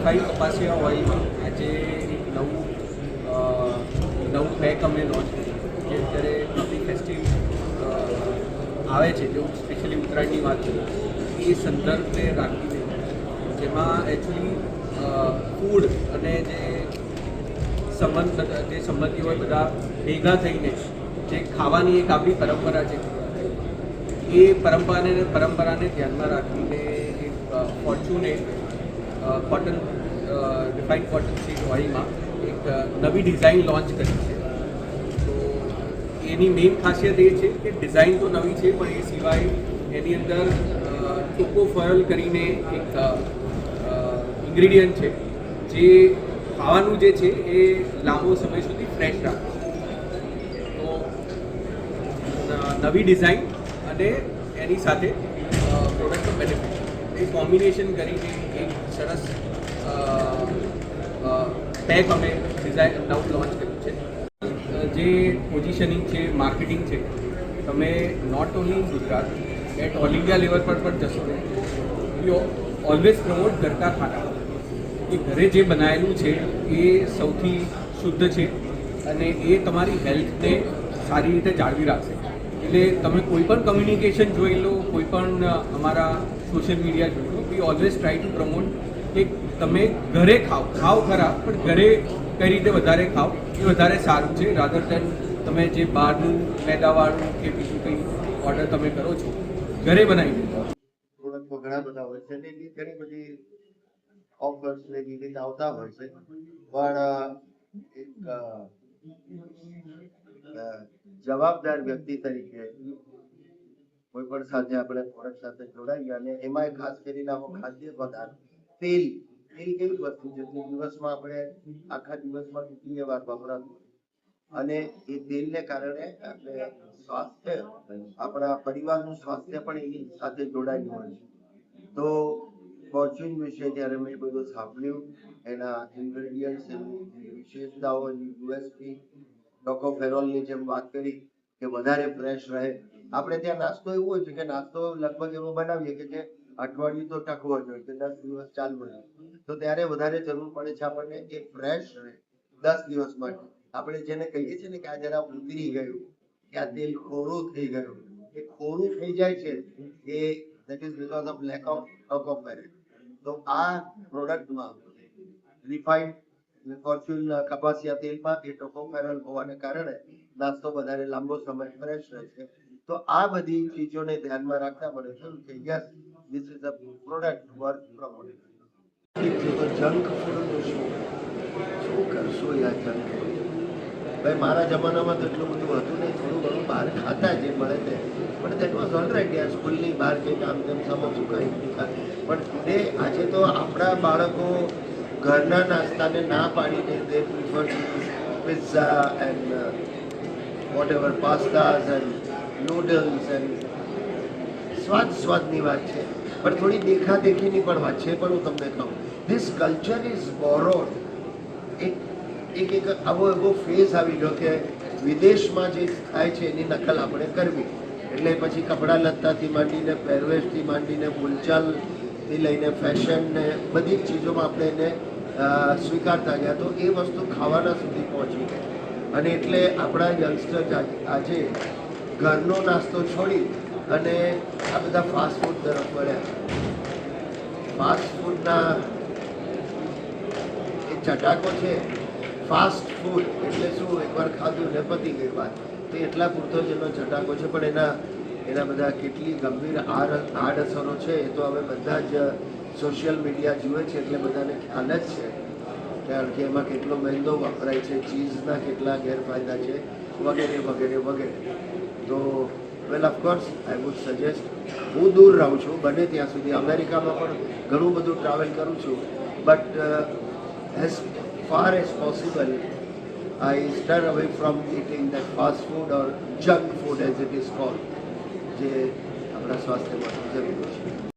Refined કપાસિયા ઓઇલમાં આજે એક નવું પેક અમે લોન્ચ કર્યું જે અત્યારે આપણી ફેસ્ટિવ આવે છે, જો સ્પેશિયલી ઉત્તરાયણની વાત કરીએ એ સંદર્ભને રાખીને જેમાં એકચ્યુઅલી ફૂડ અને જે સંબંધી હોય બધા ભેગા થઈને જે ખાવાની એક આપણી પરંપરા છે એ પરંપરાને ધ્યાનમાં રાખીને એક ફોર્ચ્યુને કોટન રિફાઇન્ડ કોટન સીડ ઓઇલમાં એક નવી ડિઝાઇન લોન્ચ કરી છે. તો એની મેઇન ખાસિયત એ છે કે ડિઝાઇન તો નવી છે પણ એ સિવાય એની અંદર ચોકો ફોઇલ કરીને એક ઇન્ગ્રીડિયન્ટ છે જે ખાવાનું જે છે એ લાંબો સમય સુધી ફ્રેશ રાખે. તો નવી ડિઝાઇન અને એની સાથે પ્રોડક્ટનો બેનિફિટ એ કોમ્બિનેશન કરીને એક સરસ પેક અમે ડિઝાઇન નવું લોન્ચ કર્યું છે. જે પોઝિશનિંગ છે, માર્કેટિંગ છે, તમે not only in Gujarat at all India level પર પણ જશો ને યુ ઓલવેઝ પ્રમોટ ઘરકા ખાના. એ ઘરે જે બનાવેલું છે એ સૌથી શુદ્ધ છે અને એ તમારી હેલ્થને સારી રીતે જાળવી રાખશે. એટલે તમે કોઈ પણ કમ્યુનિકેશન જોઈ લો, કોઈ પણ અમારા સોશિયલ મીડિયા જોઈ લો, we always try to promote કે તમે ઘરે ખાઓ ખરા પણ ઘરે કઈ રીતે વધારે ખાઓ એ વધારે સારું છે રાધર દેન તમે જે બહારનું મેદાવાળું કે બીજું કંઈ ઓર્ડર તમે કરો છો ઘરે બનાવી દો. પ્રોડક્ટમાં ઘણા બધા હોય છે ને ઘણી બધી ઓફર્સ ને રીતે આવતા હોય છે પણ એક જવાબદાર વ્યક્તિ તરીકે કોઈ પણ સાથે આપણે પ્રોડક્ટ સાથે જોડાઈએ અને એમાં ખાસ કરીને ખાદ્ય પદાર્થ તેલ કેવી વસ્તુ છે દિવસમાં આપણે આખા દિવસમાં કેટલી વાર વપરાતું અને એ તેલને કારણે આપણે સ્વાસ્થ્ય આપણા પરિવારનું સ્વાસ્થ્ય પણ એની સાથે જોડાયેલું હોય છે. તો ફોર્ચ્યુન વિશે જ્યારે મેં બધું સાંભળ્યું એના ઇન્ગ્રેડિયન્ટ્સ, એની વિશેષતાઓ, એની યુએસપી, ટોકોફેરોલની જેમ વાત કરી કે વધારે ફ્રેશ રહે. આપણે ત્યાં નાસ્તો એવો હોય છે કે નાસ્તો લગભગ એવો બનાવીએ કે જે અઠવાડિયું તો ટકવો જ હોય કે 10 દિવસ ચાલવો હોય, તો ત્યારે વધારે જરૂર પડે છે આપણને એ ફ્રેશ રહે 10 દિવસ માટે. આપણે જેને કહીએ છીએ ને કે આ જરા ઉતરી ગયું કે આ તેલ ખોરું થઈ ગયું, એ ખોરું થઈ જાય છે એ that is because of lack of tocopherol. તો આ પ્રોડક્ટમાં રિફાઇન્ડ ફોર્ચ્યુન કપાસિયા તેલમાં એ ટોકોફેરોલ હોવાને કારણે નાસ્તો વધારે લાંબો સમય ફ્રેશ રહે છે. તો આ બધી ચીજોને ધ્યાનમાં રાખતા મને થયું કે yes this is a product worth promoting. Junk ફૂડનું શું કરશો યાર? જંક ફૂડ ભાઈ મારા જમાનામાં તો એટલું બધું હતું નહીં, થોડું ઘણું બહાર ખાતા જે મળે તે, પણ દેટ વોઝ ઓલરાઇટ યાર. સ્કૂલની બહાર કંઈક આમ તેમ સમજવું કંઈ પણ તે આજે તો આપણા બાળકો ઘરના નાસ્તાને ના પાડીને they prefer pizza and whatever pastas and noodles and સ્વાદની વાત છે પણ થોડી દેખાદેખીની પણ વાત છે. પણ હું તમને કહું ધીસ કલ્ચર ઇઝ બોરોડ. એક આવો એવો ફેઝ આવી ગયો કે વિદેશમાં જે થાય છે એની નકલ આપણે કરવી. એટલે પછી કપડાં લત્તાથી માંડીને પહેરવેશથી માંડીને બોલચાલથી લઈને ફેશન ને બધી જ ચીજોમાં આપણે એને સ્વીકારતા ગયા તો એ વસ્તુ ખાવાના સુધી પહોંચી ગઈ. અને એટલે આપણા યંગસ્ટર આજે ઘરનો નાસ્તો છોડી અને આ બધા ફાસ્ટ ફૂડ તરફ વળ્યા. ફાસ્ટ ફૂડના એ ચટાકો છે. ફાસ્ટ ફૂડ એટલે શું? એકવાર ખાધું ને પતી ગઈ વાત, તો એટલા પૂરતો જ એનો ચટાકો છે. પણ એના બધા કેટલી ગંભીર આડઅસરો છે એ તો હવે બધા જ સોશિયલ મીડિયા જુએ છે એટલે બધાને ખ્યાલ જ છે. કારણ કે એમાં કેટલો મેંદો વપરાય છે, ચીઝના કેટલા ગેરફાયદા છે વગેરે વગેરે વગેરે. તો વેલ ઓફકોર્સ આઈ વુડ સજેસ્ટ, હું દૂર રહું છું બને ત્યાં સુધી. અમેરિકામાં પણ ઘણું બધું ટ્રાવેલ કરું છું but as far as possible I stay away from eating that fast food or junk food as it is called, જે આપણા સ્વાસ્થ્ય માટે જરૂરી છે.